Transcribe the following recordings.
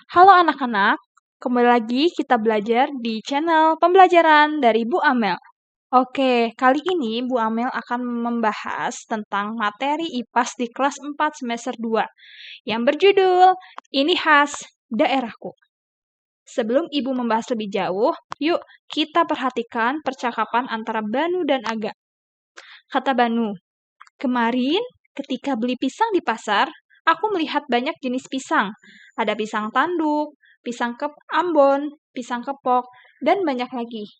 Halo anak-anak, kembali lagi kita belajar di channel pembelajaran dari Bu Amel. Oke, kali ini Bu Amel akan membahas tentang materi IPAS di kelas 4 semester 2 yang berjudul Ini Khas Daerahku. Sebelum Ibu membahas lebih jauh, yuk kita perhatikan percakapan antara Banu dan Aga. Kata Banu, "Kemarin ketika beli pisang di pasar, aku melihat banyak jenis pisang. Ada pisang tanduk, pisang Ambon, pisang kepok, dan banyak lagi."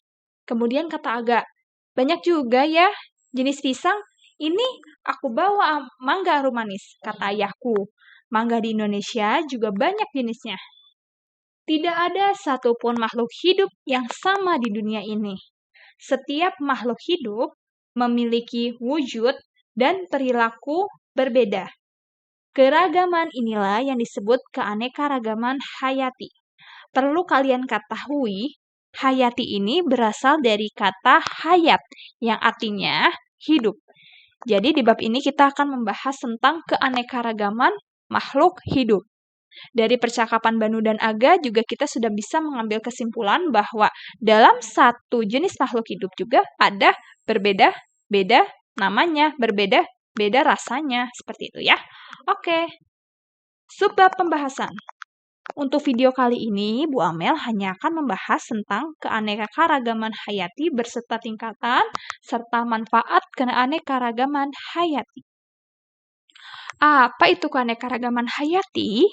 Kemudian kata Aga, "Banyak juga ya jenis pisang. Ini aku bawa mangga arum manis," kata ayahku. "Mangga di Indonesia juga banyak jenisnya. Tidak ada satupun makhluk hidup yang sama di dunia ini. Setiap makhluk hidup memiliki wujud dan perilaku berbeda. Keragaman inilah yang disebut keanekaragaman hayati. Perlu kalian ketahui, hayati ini berasal dari kata hayat, yang artinya hidup. Jadi di bab ini kita akan membahas tentang keanekaragaman makhluk hidup. Dari percakapan Banu dan Aga juga kita sudah bisa mengambil kesimpulan bahwa dalam satu jenis makhluk hidup juga ada berbeda-beda namanya, berbeda-beda rasanya, seperti itu ya. Oke, subbab pembahasan. Untuk video kali ini, Bu Amel hanya akan membahas tentang keanekaragaman hayati berserta tingkatan serta manfaat keanekaragaman hayati. Apa itu keanekaragaman hayati?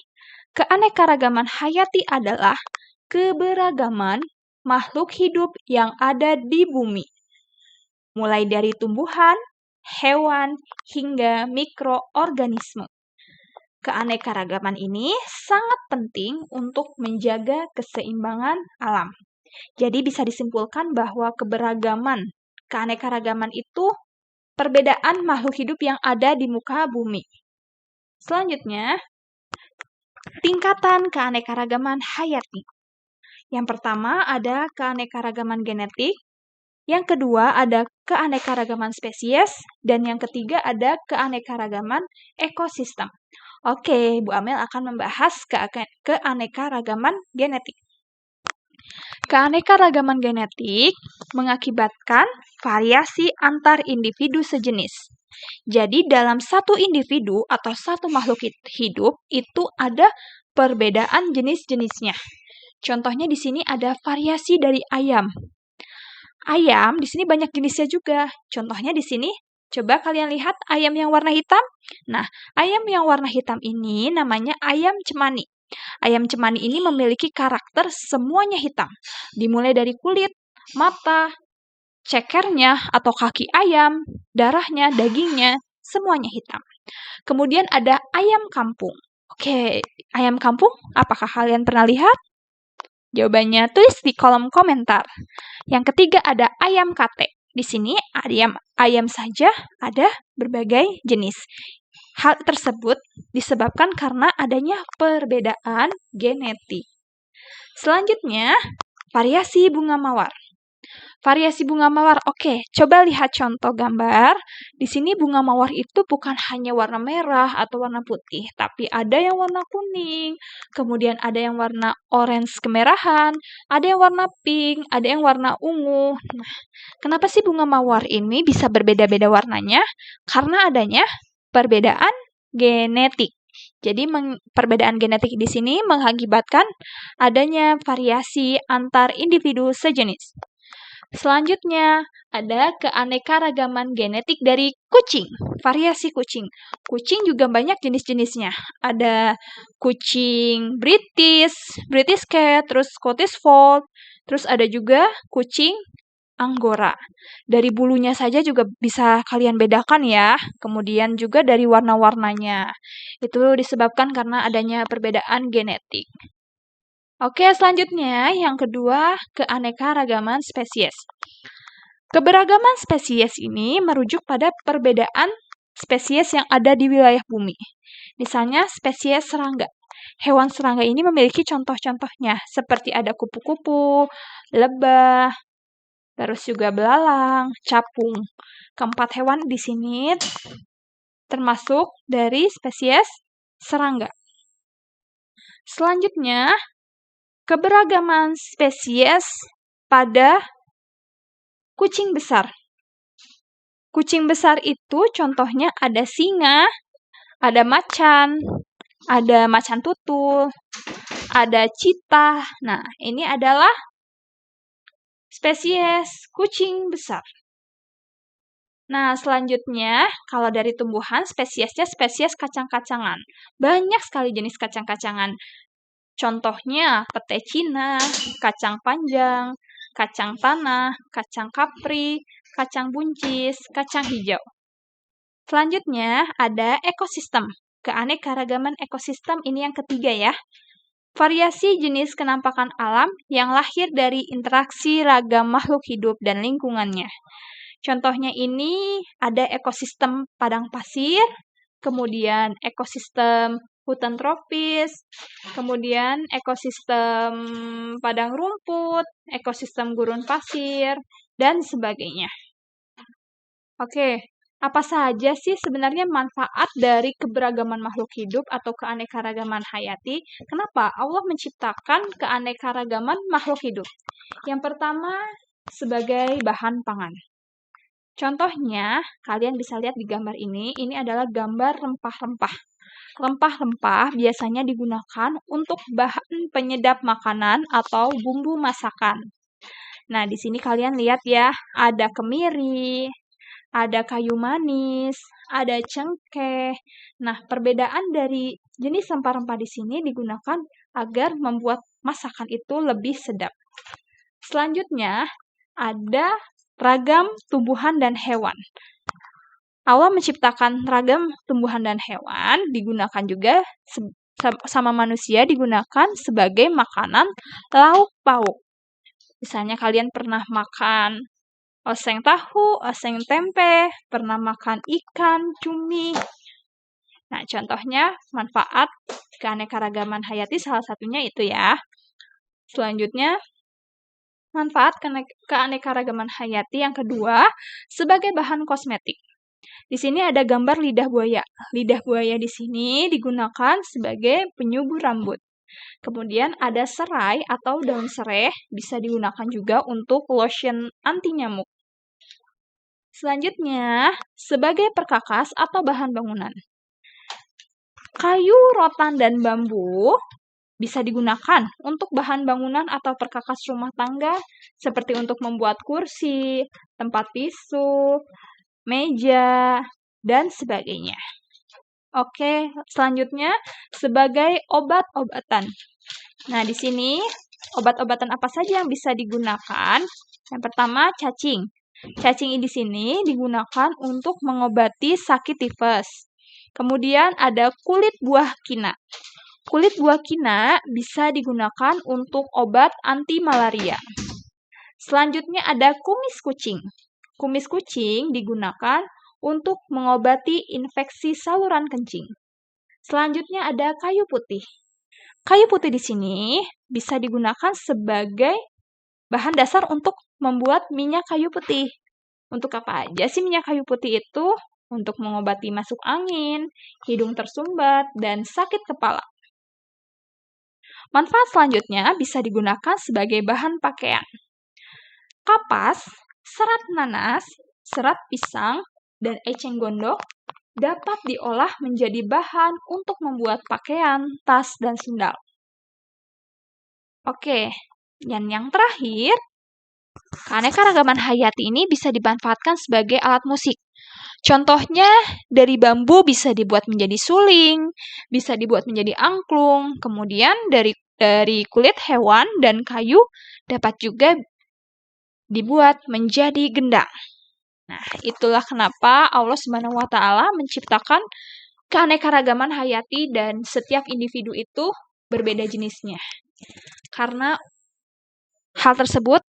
Keanekaragaman hayati adalah keberagaman makhluk hidup yang ada di bumi, mulai dari tumbuhan, hewan, hingga mikroorganisme. Keanekaragaman ini sangat penting untuk menjaga keseimbangan alam. Jadi bisa disimpulkan bahwa keanekaragaman itu perbedaan makhluk hidup yang ada di muka bumi. Selanjutnya, tingkatan keanekaragaman hayati. Yang pertama ada keanekaragaman genetik, yang kedua ada keanekaragaman spesies, dan yang ketiga ada keanekaragaman ekosistem. Oke, Bu Amel akan membahas keanekaragaman genetik. Keanekaragaman genetik mengakibatkan variasi antar individu sejenis. Jadi dalam satu individu atau satu makhluk hidup itu ada perbedaan jenis-jenisnya. Contohnya di sini ada variasi dari ayam. Ayam di sini banyak jenisnya juga. Contohnya di sini, coba kalian lihat ayam yang warna hitam. Nah, ayam yang warna hitam ini namanya ayam cemani. Ayam cemani ini memiliki karakter semuanya hitam. Dimulai dari kulit, mata, cekernya atau kaki ayam, darahnya, dagingnya, semuanya hitam. Kemudian ada ayam kampung. Oke, ayam kampung, apakah kalian pernah lihat? Jawabannya tulis di kolom komentar. Yang ketiga ada ayam kate. Di sini ayam saja ada berbagai jenis. Hal tersebut disebabkan karena adanya perbedaan genetik. Selanjutnya, variasi bunga mawar. Variasi bunga mawar. Oke, coba lihat contoh gambar. Di sini bunga mawar itu bukan hanya warna merah atau warna putih, tapi ada yang warna kuning, kemudian ada yang warna orange kemerahan, ada yang warna pink, ada yang warna ungu. Nah, kenapa sih bunga mawar ini bisa berbeda-beda warnanya? Karena adanya perbedaan genetik. Jadi perbedaan genetik di sini mengakibatkan adanya variasi antar individu sejenis. Selanjutnya, ada keanekaragaman genetik dari kucing, variasi kucing. Kucing juga banyak jenis-jenisnya. Ada kucing British Cat, terus Scottish Fold, terus ada juga kucing Angora. Dari bulunya saja juga bisa kalian bedakan ya. Kemudian juga dari warna-warnanya. Itu disebabkan karena adanya perbedaan genetik. Oke, selanjutnya yang kedua, keanekaragaman spesies. Keberagaman spesies ini merujuk pada perbedaan spesies yang ada di wilayah bumi. Misalnya spesies serangga. Hewan serangga ini memiliki contoh-contohnya, seperti ada kupu-kupu, lebah, terus juga belalang, capung. Keempat hewan di sini termasuk dari spesies serangga. Selanjutnya, keberagaman spesies pada kucing besar. Kucing besar itu contohnya ada singa, ada macan tutul, ada cheetah. Nah, ini adalah spesies kucing besar. Nah, selanjutnya, kalau dari tumbuhan, spesiesnya spesies kacang-kacangan. Banyak sekali jenis kacang-kacangan. Contohnya, pete Cina, kacang panjang, kacang tanah, kacang kapri, kacang buncis, kacang hijau. Selanjutnya, ada ekosistem. Keanekaragaman ekosistem ini yang ketiga ya. Variasi jenis kenampakan alam yang lahir dari interaksi ragam makhluk hidup dan lingkungannya. Contohnya ini ada ekosistem padang pasir, kemudian ekosistem hutan tropis, kemudian ekosistem padang rumput, ekosistem gurun pasir, dan sebagainya. Oke, apa saja sih sebenarnya manfaat dari keberagaman makhluk hidup atau keanekaragaman hayati? Kenapa Allah menciptakan keanekaragaman makhluk hidup? Yang pertama, sebagai bahan pangan. Contohnya, kalian bisa lihat di gambar ini adalah gambar rempah-rempah. Rempah-rempah biasanya digunakan untuk bahan penyedap makanan atau bumbu masakan. Nah, di sini kalian lihat ya, ada kemiri, ada kayu manis, ada cengkeh. Nah, perbedaan dari jenis rempah-rempah di sini digunakan agar membuat masakan itu lebih sedap. Selanjutnya, ada ragam tumbuhan dan hewan. Allah menciptakan ragam tumbuhan dan hewan digunakan juga sama manusia digunakan sebagai makanan lauk pauk. Misalnya kalian pernah makan oseng tahu, oseng tempe, pernah makan ikan, cumi. Nah, contohnya manfaat keanekaragaman hayati salah satunya itu ya. Selanjutnya, manfaat keanekaragaman hayati yang kedua sebagai bahan kosmetik. Di sini ada gambar lidah buaya. Lidah buaya di sini digunakan sebagai penyubur rambut. Kemudian ada serai atau daun sereh bisa digunakan juga untuk lotion anti nyamuk. Selanjutnya, sebagai perkakas atau bahan bangunan. Kayu, rotan, dan bambu bisa digunakan untuk bahan bangunan atau perkakas rumah tangga, seperti untuk membuat kursi, tempat tisu, meja, dan sebagainya. Oke, selanjutnya sebagai obat-obatan. Nah, di sini obat-obatan apa saja yang bisa digunakan? Yang pertama, cacing. Cacing di sini digunakan untuk mengobati sakit tifus. Kemudian ada kulit buah kina. Kulit buah kina bisa digunakan untuk obat anti malaria. Selanjutnya ada kumis kucing. Kumis kucing digunakan untuk mengobati infeksi saluran kencing. Selanjutnya ada kayu putih. Kayu putih di sini bisa digunakan sebagai bahan dasar untuk membuat minyak kayu putih. Untuk apa aja sih minyak kayu putih itu? Untuk mengobati masuk angin, hidung tersumbat, dan sakit kepala. Manfaat selanjutnya bisa digunakan sebagai bahan pakaian. Kapas, serat nanas, serat pisang, dan eceng gondok dapat diolah menjadi bahan untuk membuat pakaian, tas, dan sendal. Oke, dan yang terakhir, keanekaragaman hayati ini bisa dimanfaatkan sebagai alat musik. Contohnya, dari bambu bisa dibuat menjadi suling, bisa dibuat menjadi angklung, kemudian dari kulit hewan dan kayu dapat juga dibuat menjadi gendang. Nah, itulah kenapa Allah Subhanahu wa Ta'ala menciptakan keanekaragaman hayati dan setiap individu itu berbeda jenisnya. Karena hal tersebut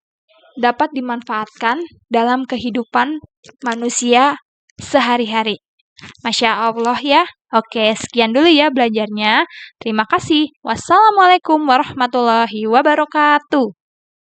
dapat dimanfaatkan dalam kehidupan manusia sehari-hari. Masya Allah ya. Oke, sekian dulu ya belajarnya. Terima kasih. Wassalamualaikum warahmatullahi wabarakatuh.